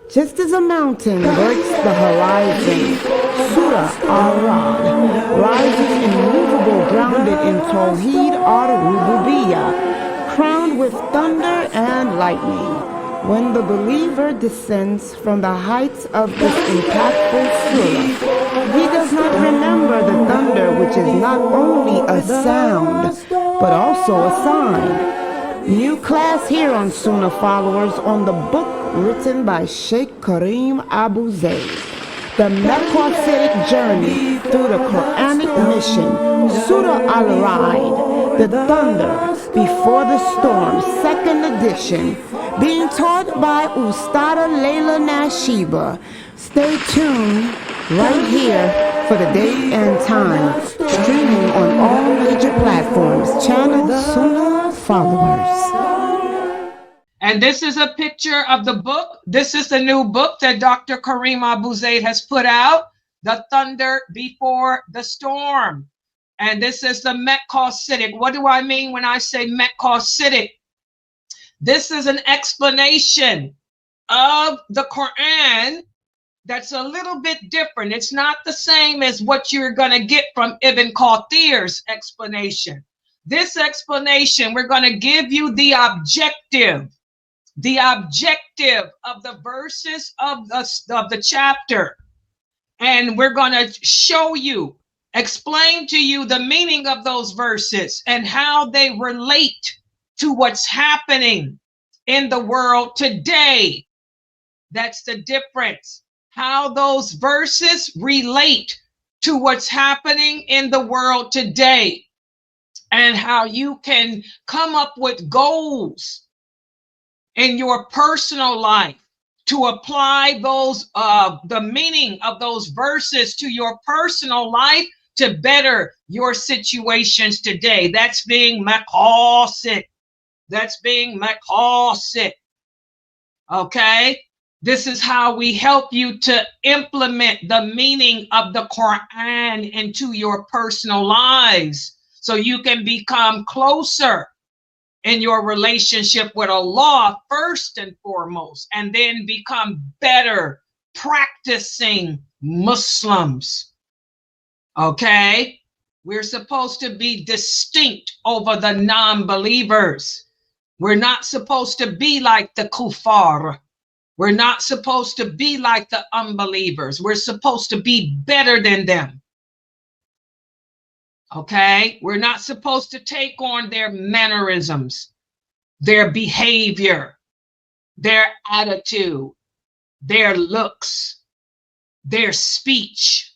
Just as a mountain breaks the horizon, Surat ar-Raʿd rises immovable, grounded in Tawḥīd ar-Rububiyyah, crowned with thunder and lightning. When the believer descends from the heights of this impactful surah, he does not remember the thunder, which is not only a sound, but also a sign. New class here on Sunnahfollowers on the book written by Sheikh Karim Abuzaid, the Mecca journey through the Quranic mission, Surah ar-Raʿd, the thunder before the storm, 2nd edition, being taught by Ustadah Laila Nasheeba. Stay tuned right here for the date and time, streaming on all major platforms. Channel Sunnahfollowers. And this is a picture of the book. This is the new book that Dr. Karim Abuzaid has put out, The Thunder Before the Storm. And this is the Mecca. What do I mean when I say Mecca? This is an explanation of the Quran that's a little bit different. It's not the same as what you're going to get from Ibn Kathir's explanation. This explanation, we're going to give you the objective of the verses of the chapter, and we're going to show you, explain to you the meaning of those verses and how they relate to what's happening in the world today. That's the difference. How those verses relate to what's happening in the world today, and how you can come up with goals in your personal life to apply those the meaning of those verses to your personal life to better your situations today. That's being maqasid. That's being maqasid. Okay? This is how we help you to implement the meaning of the Quran into your personal lives, so you can become closer in your relationship with Allah first and foremost, and then become better practicing Muslims. Okay? We're supposed to be distinct over the non-believers. We're not supposed to be like the kuffar. We're not supposed to be like the unbelievers. We're supposed to be better than them. Okay? We're not supposed to take on their mannerisms, their behavior, their attitude, their looks, their speech,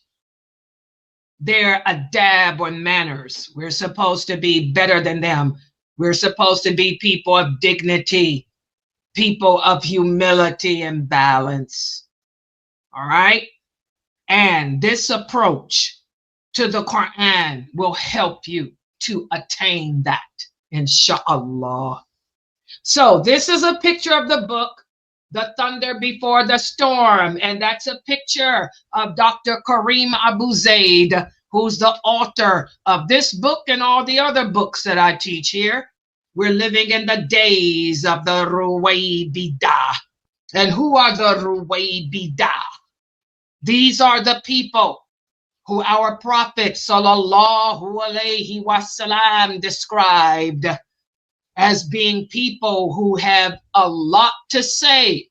their adab or manners. We're supposed to be better than them. We're supposed to be people of dignity, people of humility and balance. All right? And this approach to the Quran will help you to attain that, inshallah. So this is a picture of the book, The Thunder Before the Storm, and that's a picture of Dr. Karim Abuzaid, who's the author of this book and all the other books that I teach here. We're living in the days of the Ruwaybidah. And who are the Ruwaybidah? These are the people who our Prophet sallallahu alaihi wasallam described as being people who have a lot to say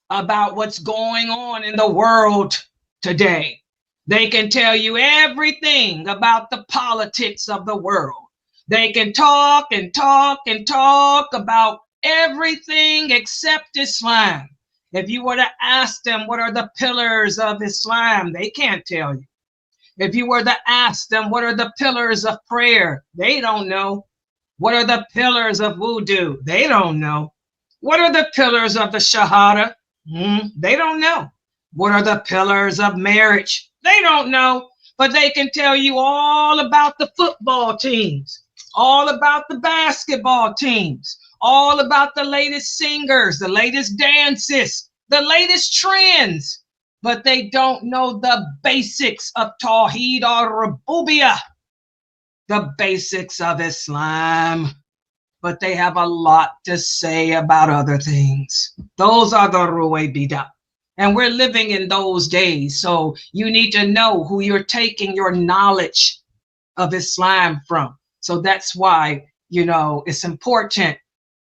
about what's going on in the world today. They can tell you everything about the politics of the world. They can talk and talk and talk about everything except Islam. If you were to ask them what are the pillars of Islam, they can't tell you. If you were to ask them what are the pillars of prayer, they don't know. What are the pillars of wudu? They don't know. What are the pillars of the shahada? They don't know. What are the pillars of marriage? They don't know. But they can tell you all about the football teams, all about the basketball teams, all about the latest singers, the latest dances, the latest trends. But they don't know the basics of Tawḥīd ar-Rububiyyah, the basics of Islam. But they have a lot to say about other things. Those are the Ruwaybida. And we're living in those days. So you need to know who you're taking your knowledge of Islam from. So that's why, it's important,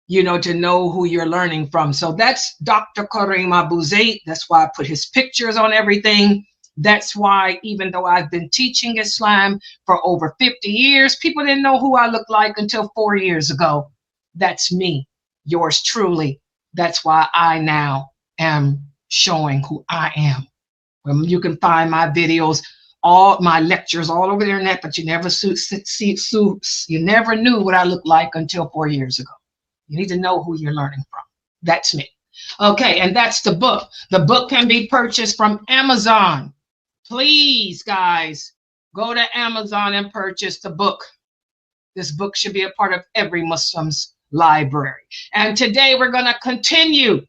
to know who you're learning from. So that's Dr. Karim Abuzaid. That's why I put his pictures on everything. That's why, even though I've been teaching Islam for over 50 years, people didn't know who I looked like until 4 years ago. That's me, yours truly. That's why I now am showing who I am. You can find my videos, all my lectures all over the internet, but you never knew what I looked like until 4 years ago. You need to know who you're learning from. That's me. Okay, and that's the book. The book can be purchased from Amazon. Please, guys, go to Amazon and purchase the book. This book should be a part of every Muslim's library. And today we're going to continue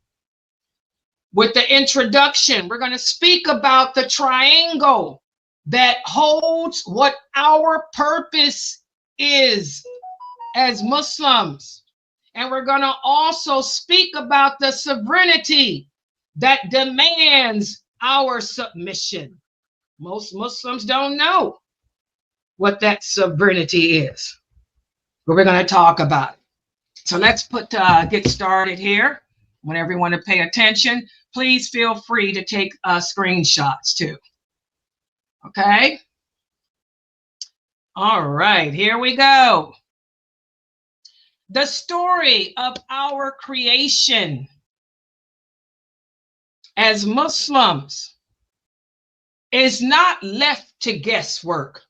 with the introduction. We're going to speak about the triangle that holds what our purpose is as Muslims. And we're going to also speak about the sovereignty that demands our submission. Most Muslims don't know what that sovereignty is, but we're going to talk about it. So let's get started here. I want everyone to pay attention. Please feel free to take screenshots too. Okay. All right, here we go. The story of our creation as Muslims is not left to guesswork.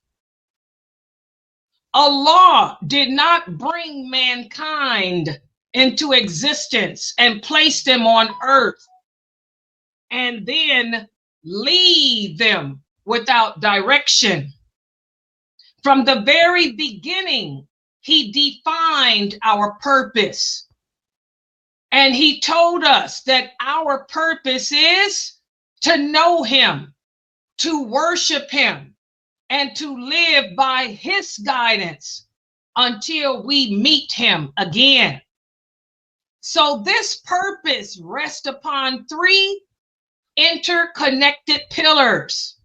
Allah did not bring mankind into existence and place them on earth and then leave them without direction. From the very beginning, He defined our purpose. And He told us that our purpose is to know Him, to worship Him, and to live by His guidance until we meet Him again. So this purpose rests upon 3 interconnected pillars,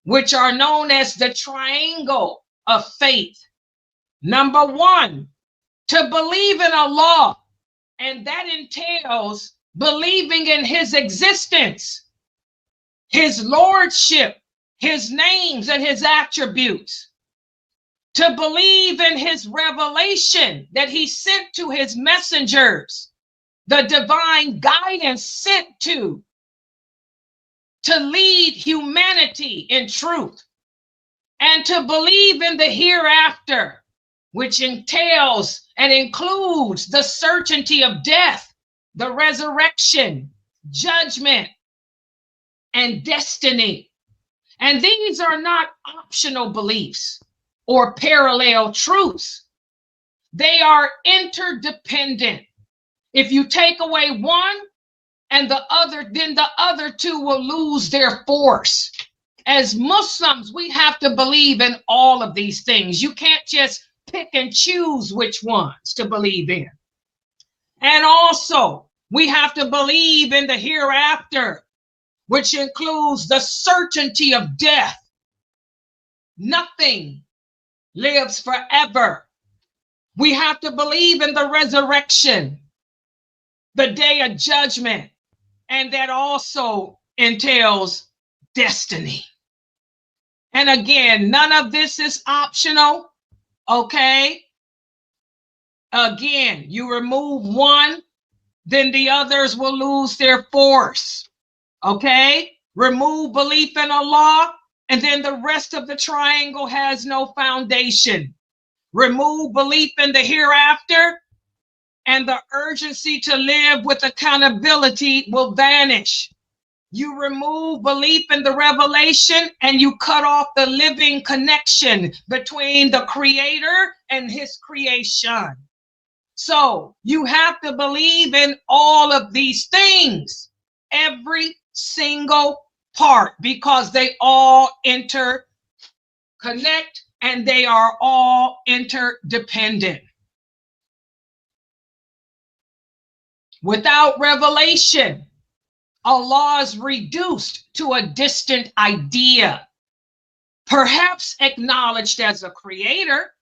which are known as the triangle of faith. Number 1, to believe in Allah, and that entails believing in His existence, His Lordship, His names and His attributes. To believe in His revelation that He sent to His messengers, the divine guidance sent to lead humanity in truth, and to believe in the hereafter, which entails and includes the certainty of death, the resurrection, judgment, and destiny. And these are not optional beliefs or parallel truths. They are interdependent. If you take away one and the other, then the other two will lose their force. As Muslims, we have to believe in all of these things. You can't just pick and choose which ones to believe in. And also, we have to believe in the hereafter, which includes the certainty of death. Nothing lives forever. We have to believe in the resurrection, the day of judgment, and that also entails destiny. And again, none of this is optional, okay? Again, you remove one, then the others will lose their force, okay? Remove belief in Allah, and then the rest of the triangle has no foundation. Remove belief in the hereafter, and the urgency to live with accountability will vanish. You remove belief in the revelation, and you cut off the living connection between the Creator and His creation. So you have to believe in all of these things, every single part, because they all interconnect and they are all interdependent. Without revelation, Allah is reduced to a distant idea, perhaps acknowledged as a creator,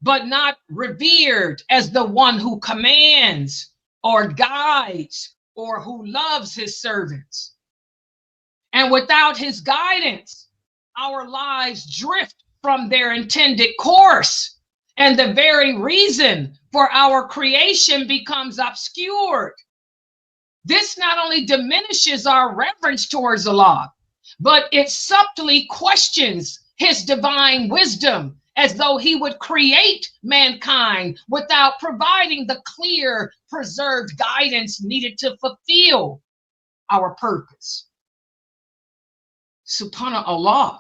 but not revered as the one who commands or guides or who loves his servants. And without his guidance, our lives drift from their intended course, and the very reason for our creation becomes obscured. This not only diminishes our reverence towards Allah, but it subtly questions his divine wisdom, as though he would create mankind without providing the clear, preserved guidance needed to fulfill our purpose. Subhanallah.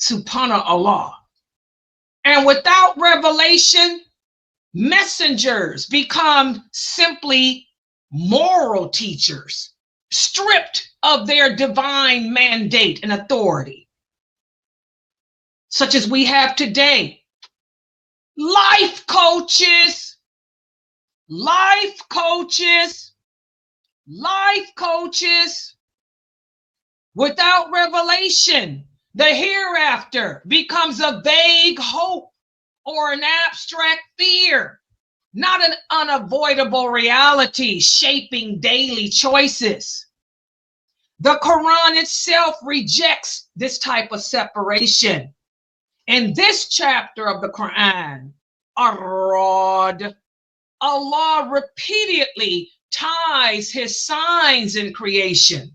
Subhanallah. And without revelation, messengers become simply moral teachers, stripped of their divine mandate and authority, such as we have today. Life coaches, life coaches, life coaches. Without revelation, the hereafter becomes a vague hope or an abstract fear, not an unavoidable reality shaping daily choices. The Quran itself rejects this type of separation. In this chapter of the Quran, ar-Raʿd, Allah repeatedly ties his signs in creation.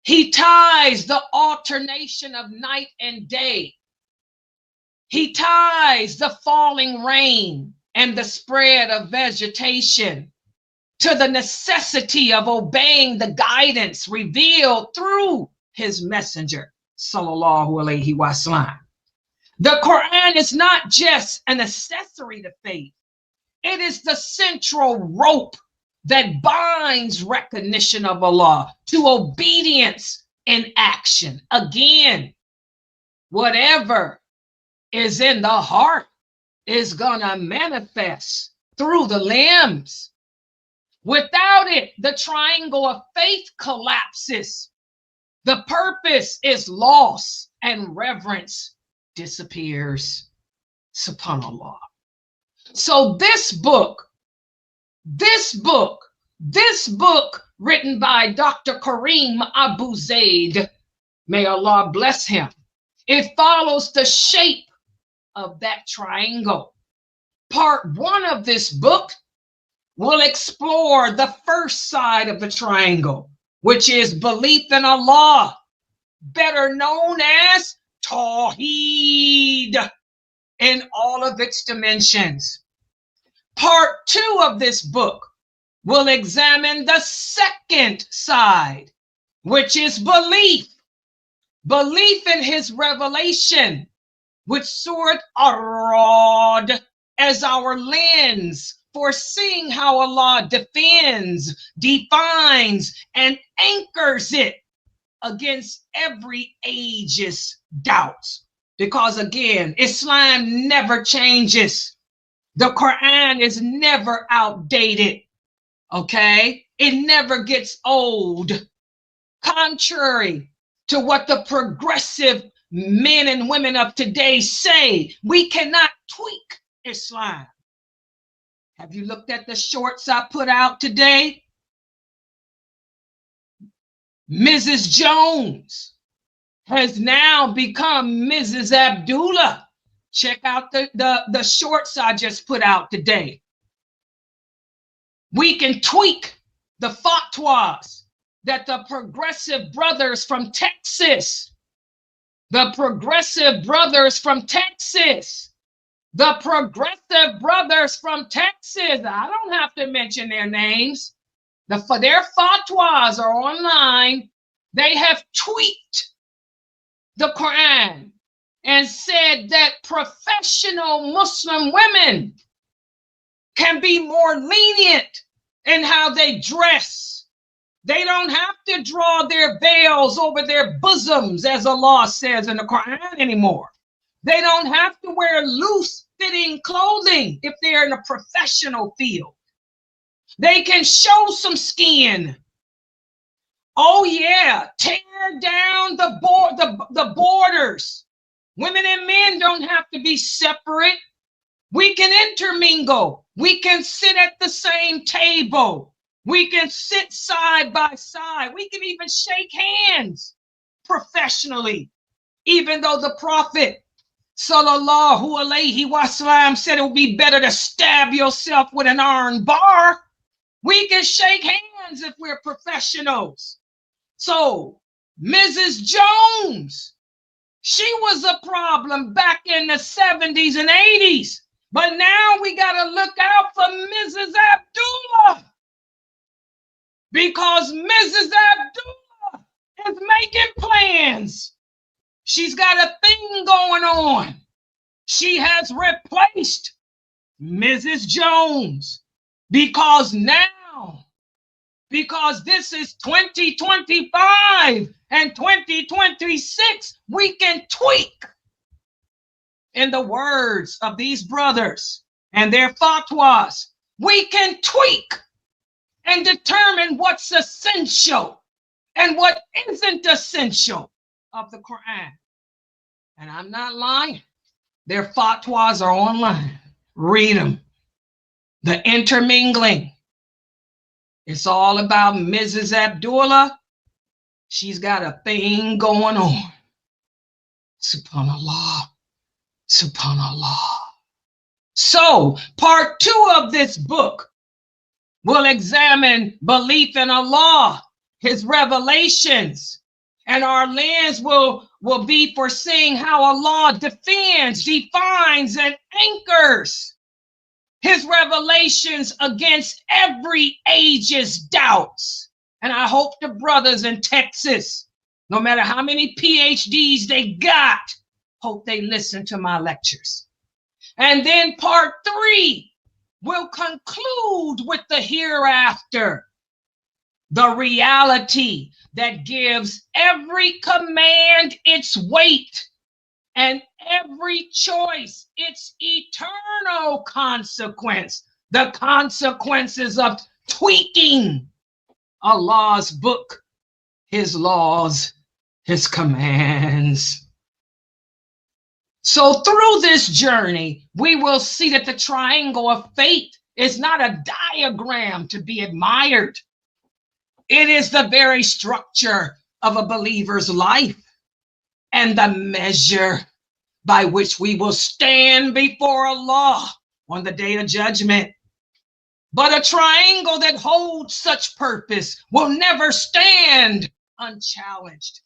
He ties the alternation of night and day. He ties the falling rain and the spread of vegetation to the necessity of obeying the guidance revealed through his messenger, sallallahu alaihi wasallam. The Quran is not just an accessory to faith. It is the central rope that binds recognition of Allah to obedience and action. Again, whatever is in the heart is gonna manifest through the limbs. Without it, the triangle of faith collapses. The purpose is lost and reverence disappears. Subhanallah. So this book written by Dr. Karim Abuzaid, may Allah bless him, it follows the shape of that triangle. Part 1 of this book will explore the first side of the triangle, which is belief in Allah, better known as Tawḥīd, in all of its dimensions. Part 2 of this book will examine the second side, which is belief in his revelation, with Surat ar-Raʿd as our lens for seeing how Allah defends, defines, and anchors it against every age's doubts. Because again, Islam never changes. The Quran is never outdated, okay? It never gets old. Contrary to what the progressive men and women of today say, we cannot tweak Islam. Have you looked at the shorts I put out today? Mrs. Jones has now become Mrs. Abdullah. Check out the shorts I just put out today. We can tweak the fatwas that the progressive brothers from Texas, I don't have to mention their names. Their fatwas are online. They have tweaked the Quran and said that professional Muslim women can be more lenient in how they dress. They don't have to draw their veils over their bosoms, as Allah says in the Quran anymore. They don't have to wear loose-fitting clothing if they're in a professional field. They can show some skin. Oh yeah, tear down the borders. Women and men don't have to be separate. We can intermingle. We can sit at the same table. We can sit side by side. We can even shake hands professionally, even though the Prophet sallallahu alaihi wasallam said it would be better to stab yourself with an iron bar. We can shake hands if we're professionals. So Mrs. Jones, she was a problem back in the 70s and 80s. But now we got to look out for Mrs. Abdullah, because Mrs. Abdullah is making plans. She's got a thing going on. She has replaced Mrs. Jones because this is 2025 and 2026, we can tweak. In the words of these brothers and their fatwas, we can tweak and determine what's essential and what isn't essential of the Quran. And I'm not lying. Their fatwas are online. Read them. The intermingling. It's all about Mrs. Abdullah. She's got a thing going on. Subhanallah. Subhanallah. So, part 2 of this book will examine belief in Allah, His revelations, and our lens will be for seeing how Allah defends, defines, and anchors His revelations against every age's doubts. And I hope the brothers in Texas, no matter how many PhDs they got, hope they listen to my lectures. And then part 3 will conclude with the hereafter, the reality that gives every command its weight and every choice its eternal consequence, the consequences of tweaking Allah's book, His laws, His commands. So through this journey, we will see that the triangle of fate is not a diagram to be admired. It is the very structure of a believer's life and the measure by which we will stand before Allah on the day of judgment. But a triangle that holds such purpose will never stand unchallenged.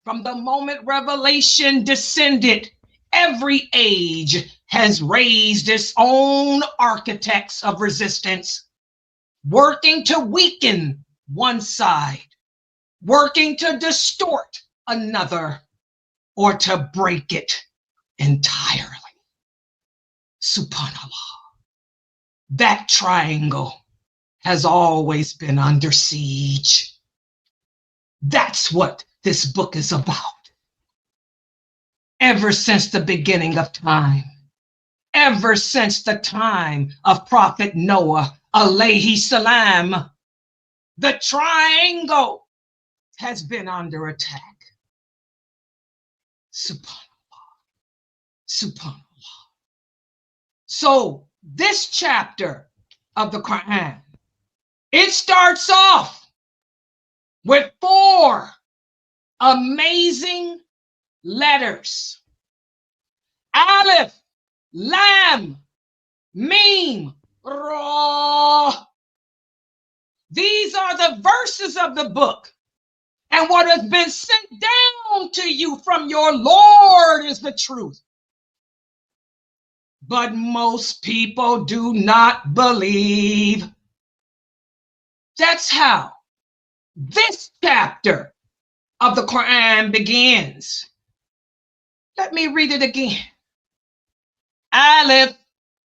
From the moment revelation descended, every age has raised its own architects of resistance, working to weaken one side, working to distort another, or to break it entirely. Subhanallah. That triangle has always been under siege. That's what this book is about. Ever since the beginning of time, ever since the time of Prophet Noah, alayhi salam, the triangle has been under attack. Subhanallah. Subhanallah. So this chapter of the Quran, it starts off with 4 amazing letters. Alif, Lam, Mim, Ra. These are the verses of the book. And what has been sent down to you from your Lord is the truth. But most people do not believe. That's how this chapter of the Quran begins. Let me read it again. Alif,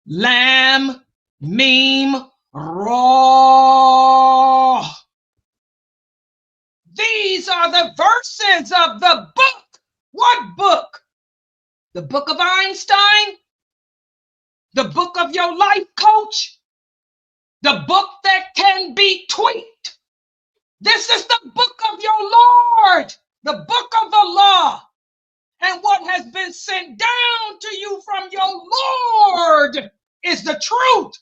Lam, Mim, Ra. These are the verses of the book. What book? The book of Einstein? The book of your life coach? the book that can be tweaked. This is the book of your Lord, the book of the law. And what has been sent down to you from your Lord is the truth.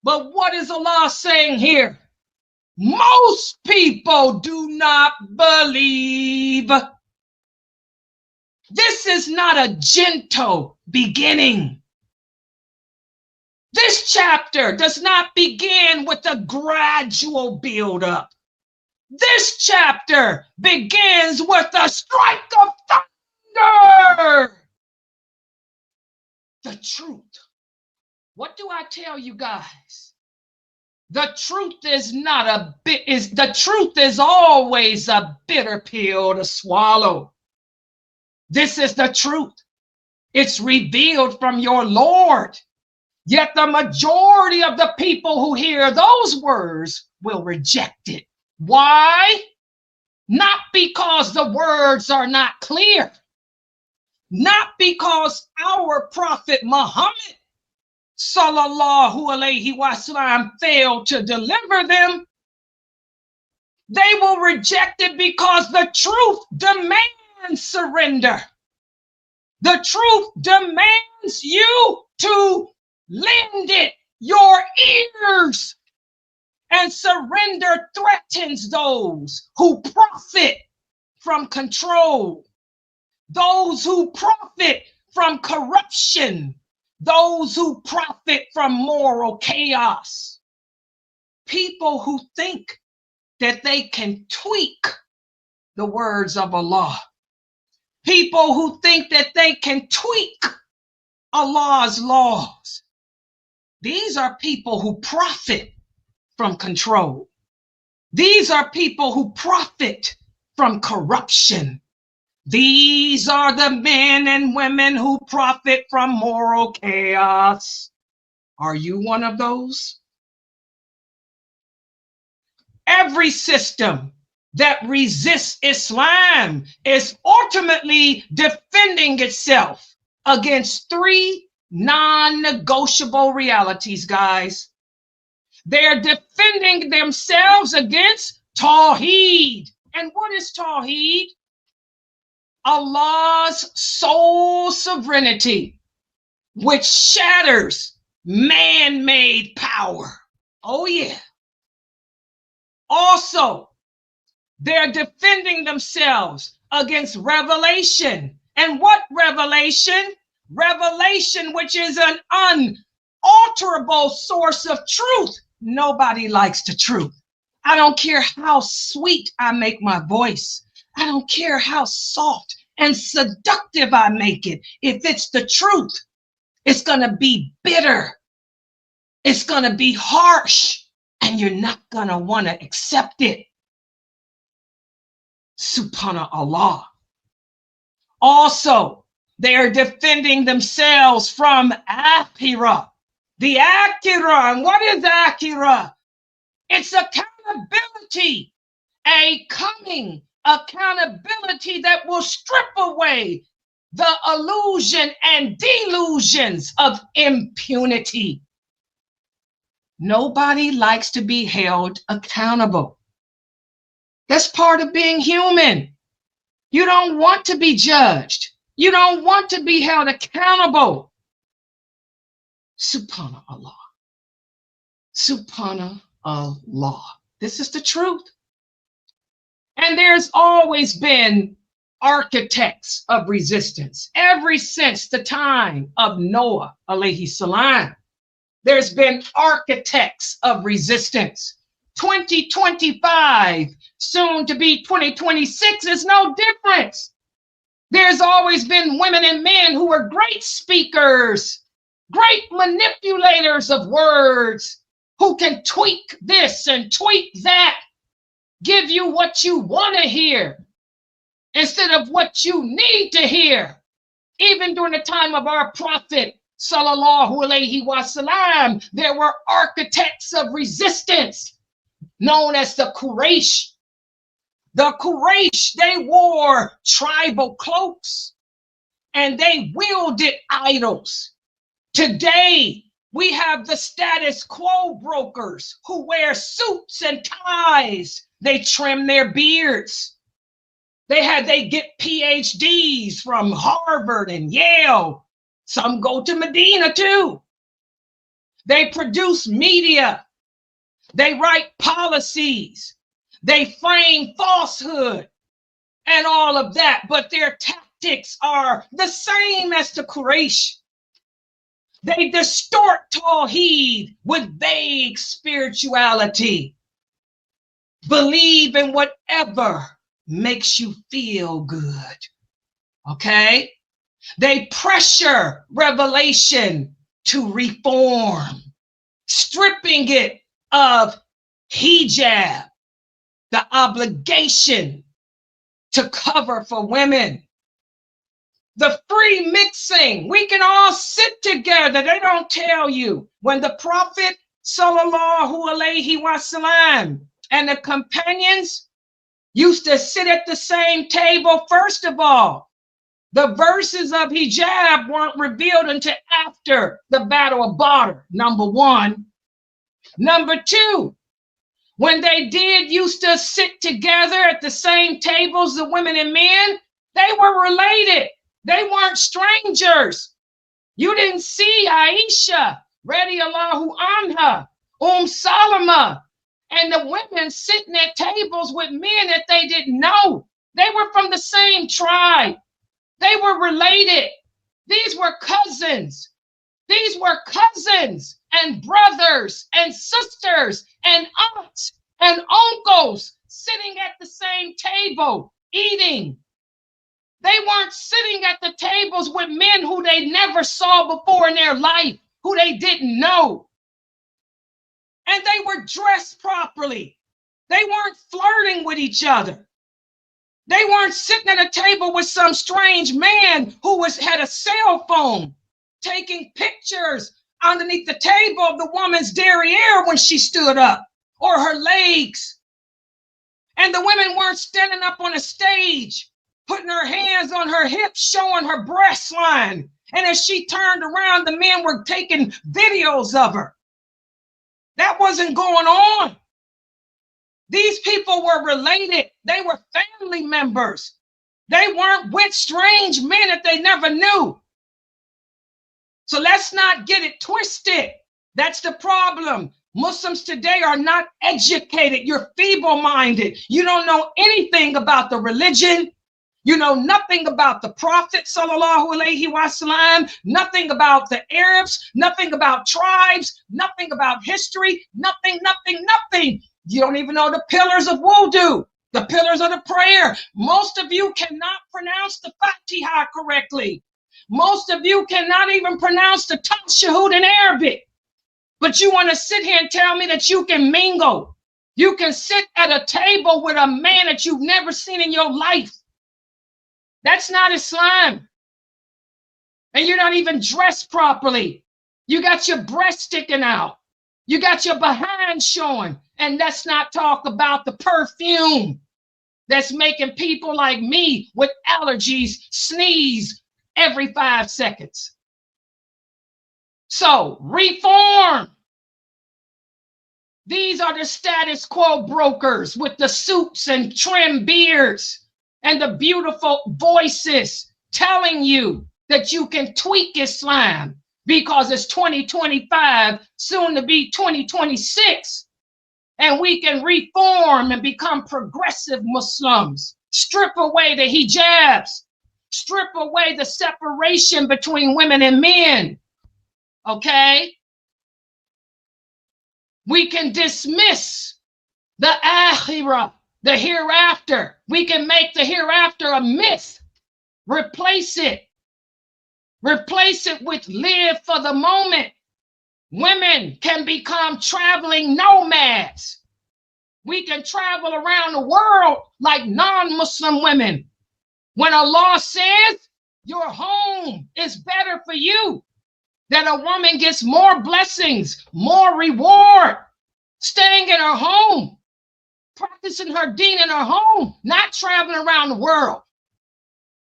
But what is Allah saying here? Most people do not believe. This is not a gentle beginning. This chapter does not begin with a gradual build-up. This chapter begins with a strike of thunder. The truth. What do I tell you guys? The truth is not a bit, the truth is always a bitter pill to swallow. This is the truth. It's revealed from your Lord. Yet the majority of the people who hear those words will reject it. Why? Not because the words are not clear. Not because our Prophet Muhammad sallallahu alayhi wasallam failed to deliver them. They will reject it because the truth demands surrender. The truth demands you to lend it your ears. And surrender threatens those who profit from control, those who profit from corruption, those who profit from moral chaos. People who think that they can tweak the words of Allah. People who think that they can tweak Allah's laws. These are people who profit from control. These are people who profit from corruption. These are the men and women who profit from moral chaos. Are you one of those? Every system that resists Islam is ultimately defending itself against three non-negotiable realities, guys. They're defending themselves against Tawḥīd. And what is Tawḥīd? Allah's sole sovereignty, which shatters man-made power. Oh yeah. Also, they're defending themselves against revelation. And what revelation? Revelation, which is an unalterable source of truth. Nobody likes the truth. I don't care how sweet I make my voice. I don't care how soft and seductive I make it. If it's the truth, it's going to be bitter. It's going to be harsh, and you're not going to want to accept it. Subhanallah. Also, they are defending themselves from Akhirah. The Akhirah. And what is Akhirah? It's accountability, a coming accountability that will strip away the illusion and delusions of impunity. Nobody likes to be held accountable. That's part of being human. You don't want to be judged. You don't want to be held accountable. Subhanallah. Subhanallah. This is the truth. And there's always been architects of resistance. Ever since the time of Noah, alayhi salam, there's been architects of resistance. 2025, soon to be 2026, is no difference. There's always been women and men who were great speakers, great manipulators of words, who can tweak this and tweak that, give you what you want to hear instead of what you need to hear. Even during the time of our Prophet, sallallahu alayhi wasallam, there were architects of resistance known as the Quraysh. The Quraysh, they wore tribal cloaks and they wielded idols. Today, We have the status quo brokers who wear suits and ties. They trim their beards. They get PhDs from Harvard and Yale. Some go to Medina too. They produce media. They write policies. They frame falsehood and all of that. But their tactics are the same as the Quraysh. They distort Tawḥīd with vague spirituality. Believe in whatever makes you feel good. Okay? They pressure revelation to reform, stripping it of hijab, the obligation to cover for women. The free mixing, we can all sit together. They don't tell you. When the Prophet sallallahu alaihi wasallam and the companions used to sit at the same table, first of all, the verses of hijab weren't revealed until after the Battle of Badr, number one. Number two, when they used to sit together at the same tables, the women and men, they were related. They weren't strangers. You didn't see Aisha, radiallahu anha, Salama, and the women sitting at tables with men that they didn't know. They were from the same tribe. They were related. These were cousins. These were cousins and brothers and sisters and aunts and uncles sitting at the same table, eating. They weren't sitting at the tables with men who they never saw before in their life, who they didn't know. And they were dressed properly. They weren't flirting with each other. They weren't sitting at a table with some strange man who had a cell phone, taking pictures underneath the table of the woman's derriere when she stood up, or her legs. And the women weren't standing up on a stage, putting her hands on her hips, showing her breast line. And as she turned around, the men were taking videos of her. That wasn't going on. These people were related. They were family members. They weren't with strange men that they never knew. So let's not get it twisted. That's the problem. Muslims today are not educated. You're feeble-minded. You don't know anything about the religion. You know nothing about the Prophet sallallahu alaihi wasallam, nothing about the Arabs, nothing about tribes, nothing about history, nothing. You don't even know the pillars of wudu, the pillars of the prayer. Most of you cannot pronounce the Fatiha correctly. Most of you cannot even pronounce the Tawḥīd in Arabic. But you want to sit here and tell me that you can mingle. You can sit at a table with a man that you've never seen in your life. That's not Islam. And you're not even dressed properly. You got your breast sticking out. You got your behind showing. And let's not talk about the perfume that's making people like me with allergies sneeze every 5 seconds. So, reform. These are the status quo brokers with the suits and trim beards and the beautiful voices telling you that you can tweak Islam because it's 2025, soon to be 2026. And we can reform and become progressive Muslims. Strip away the hijabs. Strip away the separation between women and men. Okay? We can dismiss the akhirah, the hereafter. We can make the hereafter a myth. Replace it. Replace it with live for the moment. Women can become traveling nomads. We can travel around the world like non-Muslim women. When Allah says your home is better for you, that a woman gets more blessings, more reward, staying in her home, practicing her deen in her home, not traveling around the world.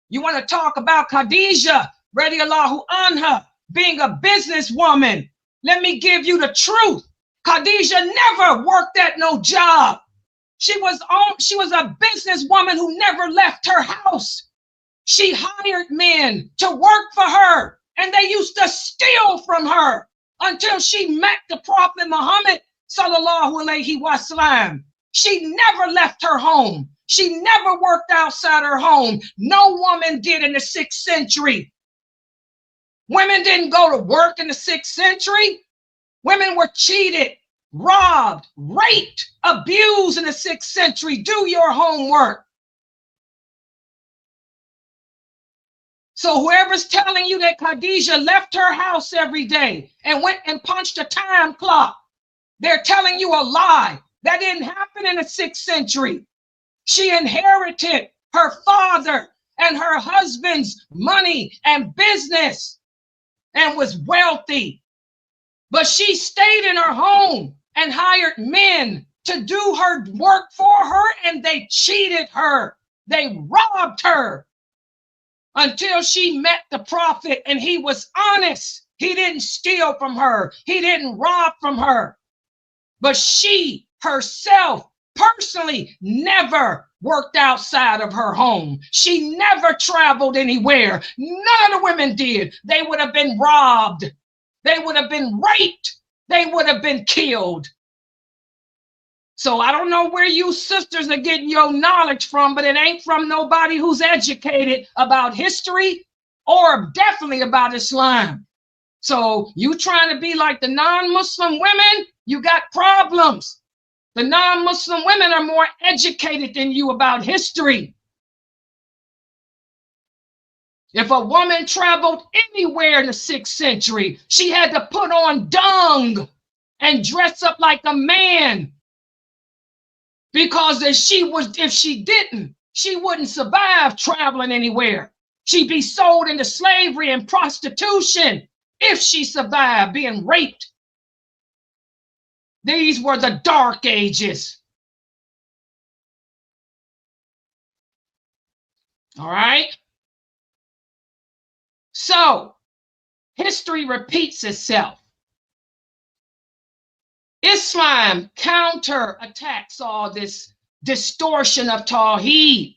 You want to talk about Khadija, radiallahu anha, being a businesswoman, Let me give you the truth. Khadijah never worked at no job. She was a businesswoman who never left her house. She hired men to work for her, and they used to steal from her until she met the Prophet Muhammad sallallahu alaihi wasallam. She never left her home. She never worked outside her home. No woman did in the 6th century. Women didn't go to work in the 6th century. Women were cheated, robbed, raped, abused in the 6th century. Do your homework. So whoever's telling you that Khadijah left her house every day and went and punched a time clock, they're telling you a lie. That didn't happen in the 6th century. She inherited her father and her husband's money and business and was wealthy. But she stayed in her home and hired men to do her work for her, and they cheated her. They robbed her until she met the Prophet, and he was honest. He didn't steal from her. He didn't rob from her. But she herself personally never worked outside of her home. She never traveled anywhere. None of the women did. They would have been robbed. They would have been raped. They would have been killed. So I don't know where you sisters are getting your knowledge from, but it ain't from nobody who's educated about history or definitely about Islam. So you trying to be like the non-Muslim women, you got problems. The non-Muslim women are more educated than you about history. If a woman traveled anywhere in the 6th century, she had to put on dung and dress up like a man. Because if she didn't, she wouldn't survive traveling anywhere. She'd be sold into slavery and prostitution if she survived being raped. These were the dark ages. All right. So history repeats itself. Islam counterattacks all this distortion of Tawḥīd.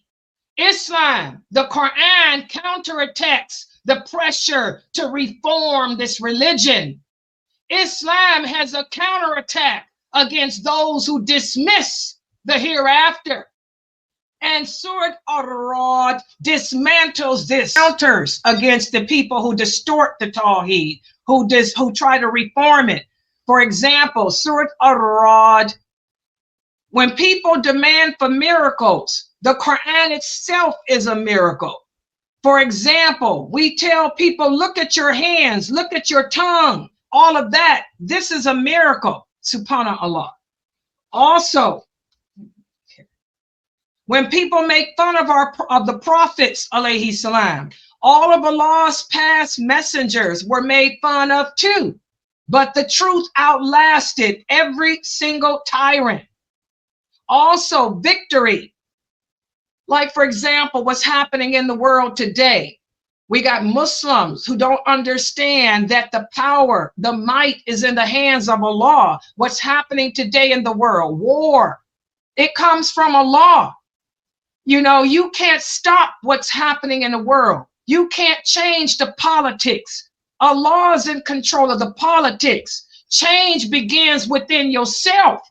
Islam, the Quran, counterattacks the pressure to reform this religion. Islam has a counterattack against those who dismiss the hereafter. And Surat ar-Raʿd dismantles this, counters against the people who distort the Tawḥīd, who try to reform it. For example, Surat ar-Raʿd, when people demand for miracles, the Quran itself is a miracle. For example, we tell people, look at your hands, look at your tongue, all of that. This is a miracle, subhanAllah. Also, when people make fun of the prophets, alayhi salam, all of Allah's past messengers were made fun of too. But the truth outlasted every single tyrant. Also, victory. Like, for example, what's happening in the world today. We got Muslims who don't understand that the power, the might is in the hands of Allah. What's happening today in the world? War. It comes from Allah. You know, you can't stop what's happening in the world. You can't change the politics. Allah is in control of the politics. Change begins within yourself.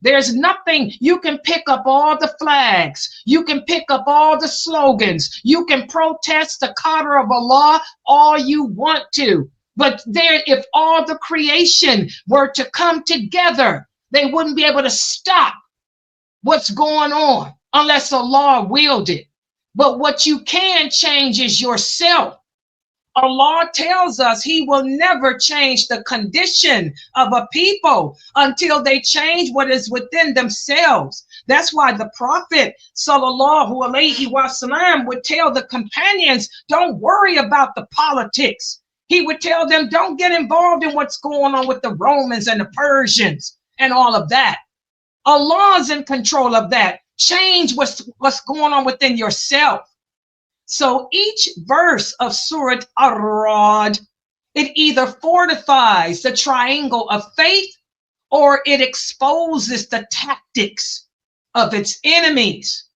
There's nothing, you can pick up all the flags. You can pick up all the slogans. You can protest the qadr of Allah all you want to. But if all the creation were to come together, they wouldn't be able to stop what's going on unless Allah willed it. But what you can change is yourself. Allah tells us he will never change the condition of a people until they change what is within themselves. That's why the Prophet sallallahu alaihi wasallam would tell the companions, don't worry about the politics. He would tell them, don't get involved in what's going on with the Romans and the Persians and all of that. Allah's in control of that. Change what's going on within yourself. So each verse of Surat ar-Raʿd It either fortifies the triangle of faith or it exposes the tactics of its enemies.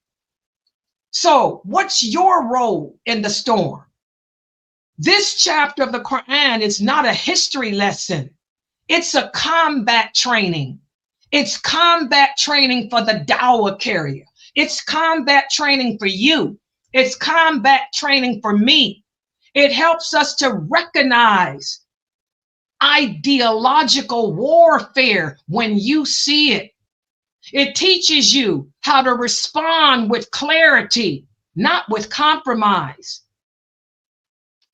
So, what's your role in the storm? This chapter of the Quran is not a history lesson. It's a combat training. It's combat training for the dawah carrier. It's combat training for you. It's combat training for me. It helps us to recognize ideological warfare when you see it. It teaches you how to respond with clarity, not with compromise.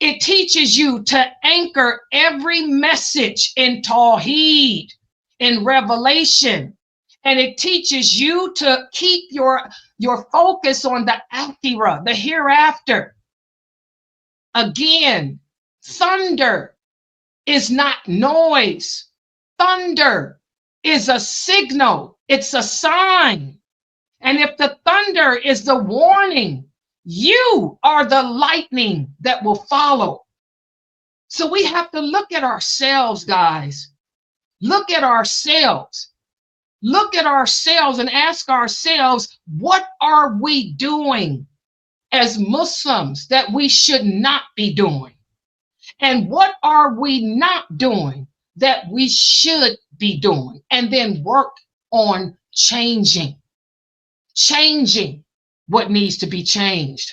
It teaches you to anchor every message in Tawḥīd, in revelation. And it teaches you to keep your focus on the akhirah, the hereafter. Again, thunder is not noise. Thunder is a signal. It's a sign. And if the thunder is the warning, you are the lightning that will follow. So we have to look at ourselves, guys. Look at ourselves. Look at ourselves and ask ourselves, what are we doing as Muslims that we should not be doing? And what are we not doing that we should be doing? And then work on changing what needs to be changed.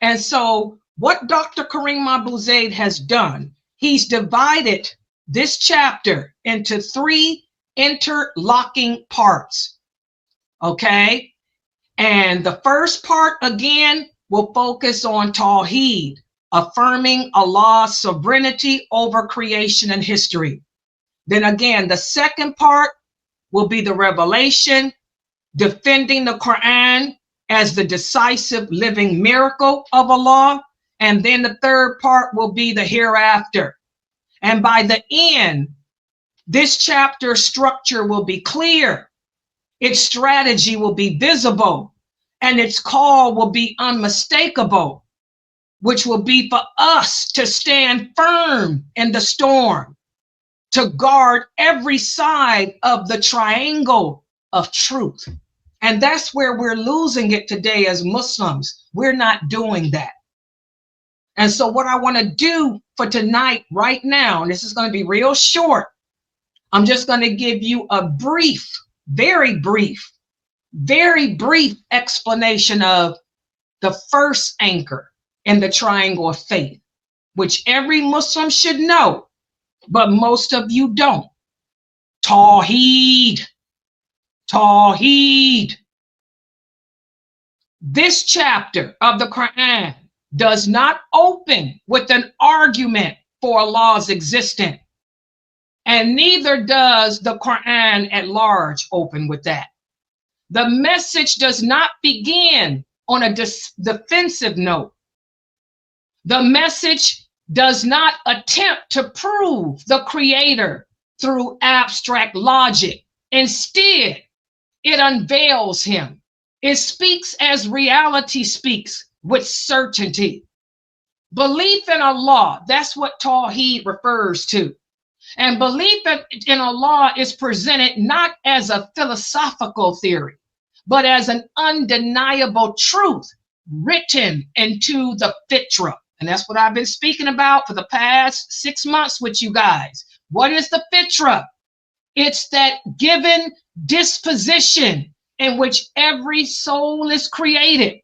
And so what Dr. Karim Abuzaid has done, he's divided this chapter into 3 interlocking parts. Okay? And the first part, again, will focus on Tawḥīd, affirming Allah's sovereignty over creation and history. Then again, the second part will be the revelation, defending the Quran as the decisive living miracle of Allah. And then the third part will be the hereafter. And by the end, this chapter structure will be clear, its strategy will be visible, and its call will be unmistakable, which will be for us to stand firm in the storm, to guard every side of the triangle of truth. And that's where we're losing it today as Muslims. We're not doing that. And so what I want to do for tonight, right now, and this is going to be real short, I'm just going to give you a brief, very brief explanation of the first anchor in the triangle of faith, which every Muslim should know, but most of you don't. Tawḥīd. Tawḥīd. This chapter of the Quran does not open with an argument for Allah's existence, and neither does the Quran at large open with that. The message does not begin on a defensive note. The message does not attempt to prove the Creator through abstract logic. Instead, it unveils him. It speaks as reality speaks, with certainty. Belief in Allah, that's what Tawḥīd refers to. And belief in Allah is presented not as a philosophical theory, but as an undeniable truth written into the fitra. And that's what I've been speaking about for the past 6 months with you guys. What is the fitra? It's that given disposition in which every soul is created.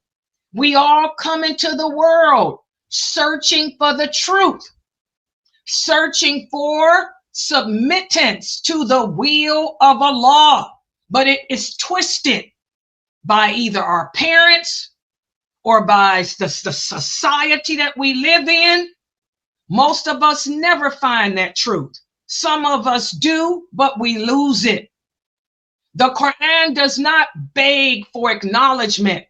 We all come into the world searching for the truth, searching for submittance to the will of Allah, but it is twisted by either our parents or by the society that we live in. Most of us never find that truth. Some of us do, but we lose it. The Quran does not beg for acknowledgement.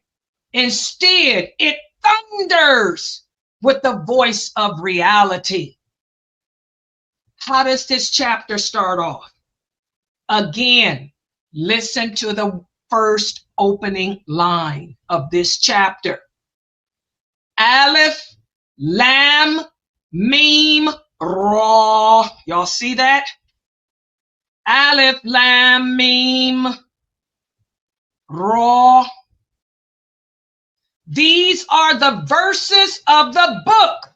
Instead, it thunders with the voice of reality. How does this chapter start off? Again, listen to the first opening line of this chapter. Alif, Lam, Meme Ra. Y'all see that? Aleph Lam Meme Ra. These are the verses of the book.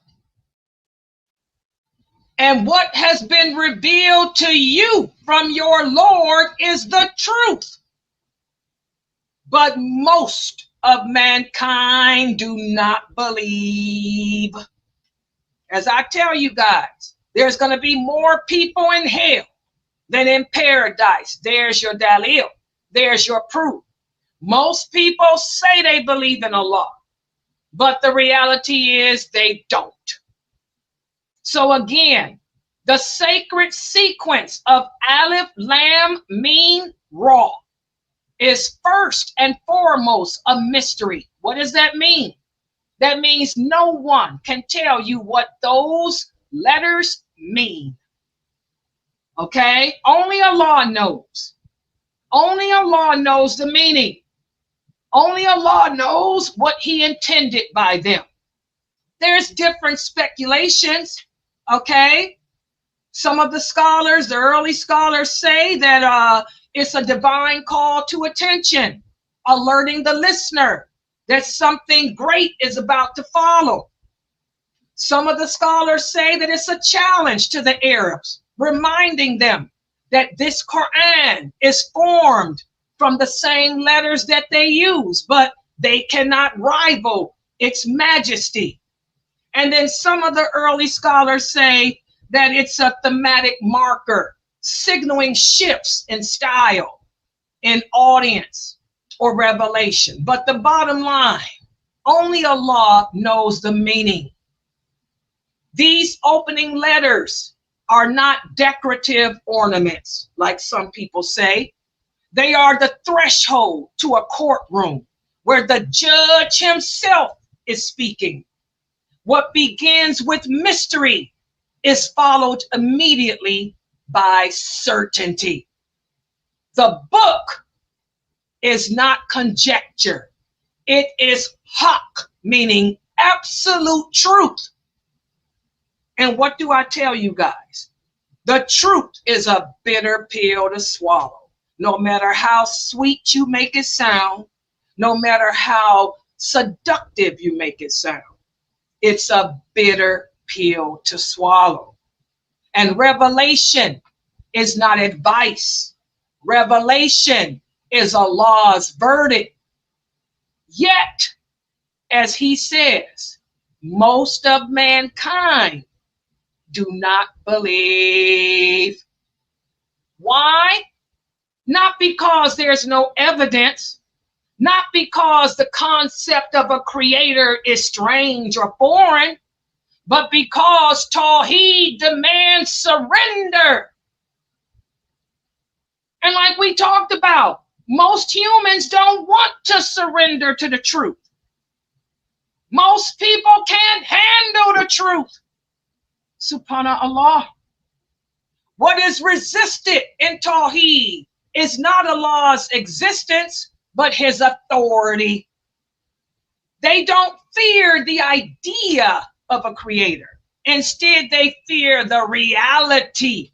And what has been revealed to you from your Lord is the truth. But most of mankind do not believe. As I tell you guys, there's going to be more people in hell than in paradise. There's your dalil. There's your proof. Most people say they believe in Allah, but the reality is they don't. So again, the sacred sequence of Aleph, Lam, Meme, Ra is first and foremost a mystery. What does that mean? That means no one can tell you what those letters mean. Okay? Only Allah knows. Only Allah knows the meaning. Only Allah knows what He intended by them. There's different speculations. Okay? Some of the scholars, the early scholars, say that it's a divine call to attention, alerting the listener that something great is about to follow. Some of the scholars say that it's a challenge to the Arabs, reminding them that this Quran is formed from the same letters that they use, but they cannot rival its majesty. And then some of the early scholars say that it's a thematic marker, signaling shifts in style, in audience, or revelation. But the bottom line, only Allah knows the meaning. These opening letters are not decorative ornaments, like some people say. They are the threshold to a courtroom where the judge himself is speaking. What begins with mystery is followed immediately by certainty. The book is not conjecture. It is haqq, meaning absolute truth. And what do I tell you guys? The truth is a bitter pill to swallow. No matter how sweet you make it sound, no matter how seductive you make it sound, it's a bitter pill to swallow. And revelation is not advice. Revelation is Allah's verdict. Yet, as He says, most of mankind do not believe. Why? Not because there's no evidence, not because the concept of a creator is strange or foreign, but because Tawḥīd demands surrender. And like we talked about, most humans don't want to surrender to the truth. Most people can't handle the truth. Subhanallah. What is resisted in Tawḥīd is not Allah's existence, but His authority. They don't fear the idea of a creator. Instead, they fear the reality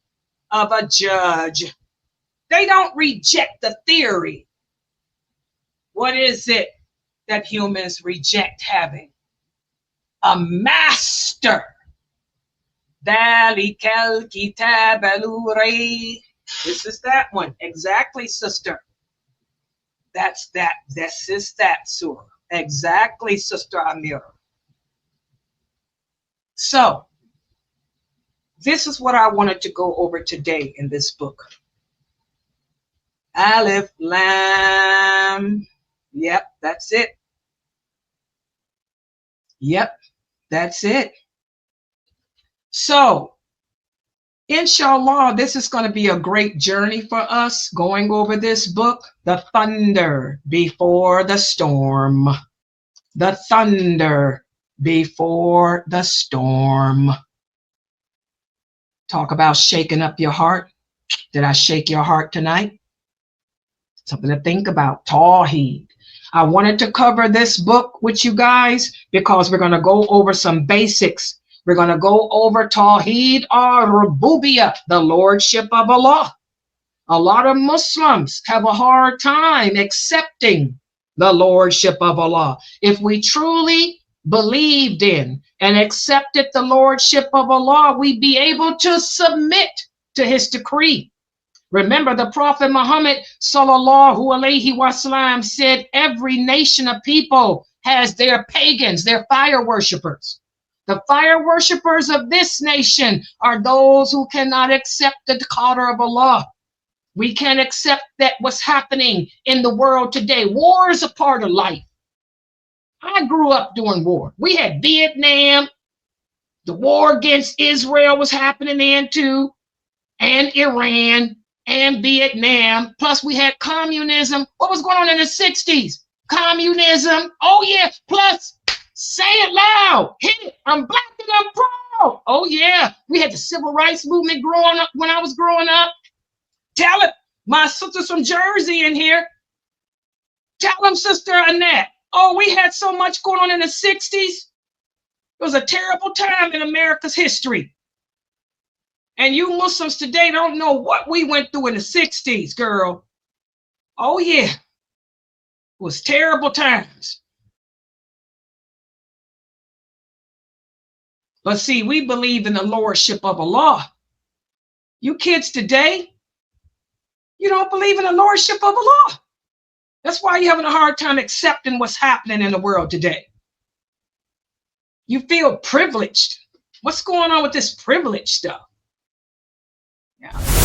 of a judge. They don't reject the theory. What is it that humans reject having? A master. ذَلِكَ الْكِتَابَ لَا رَيْبَ. This is that one. Exactly, sister. That's that. This is that surah. Exactly, Sister Amira. So, this is what I wanted to go over today in this book. Aleph, Lam. Yep, that's it. Yep, that's it. So, inshallah, this is going to be a great journey for us going over this book. The thunder before the storm. The thunder before the storm. Talk about shaking up your heart. Did I shake your heart tonight? Something to think about. Tawḥīd. I wanted to cover this book with you guys because we're going to go over some basics We're going to go over Tawḥīd ar-Rububiyyah, the Lordship of Allah. A lot of Muslims have a hard time accepting the Lordship of Allah. If we truly believed in and accepted the Lordship of Allah, we'd be able to submit to his decree. Remember, the Prophet Muhammad sallallahu alaihi wasallam said every nation of people has their pagans, their fire worshipers. The fire worshipers of this nation are those who cannot accept the qadr of Allah. We can't accept that what's happening in the world today. War is a part of life. I grew up during war. We had Vietnam. The war against Israel was happening then too, and Iran and Vietnam. Plus we had communism. What was going on in the 60s? Communism. Oh yeah. Plus, say it loud. Hit it. I'm black and I'm proud. Oh yeah. We had the civil rights movement growing up when I was growing up. Tell it. My sisters from Jersey in here. Tell them, Sister Annette. Oh, we had so much going on in the 60s. It was a terrible time in America's history. And you Muslims today don't know what we went through in the 60s, girl. Oh, yeah. It was terrible times. But see, we believe in the Lordship of Allah. You kids today, you don't believe in the Lordship of Allah. That's why you're having a hard time accepting what's happening in the world today. You feel privileged. What's going on with this privilege stuff? Yeah.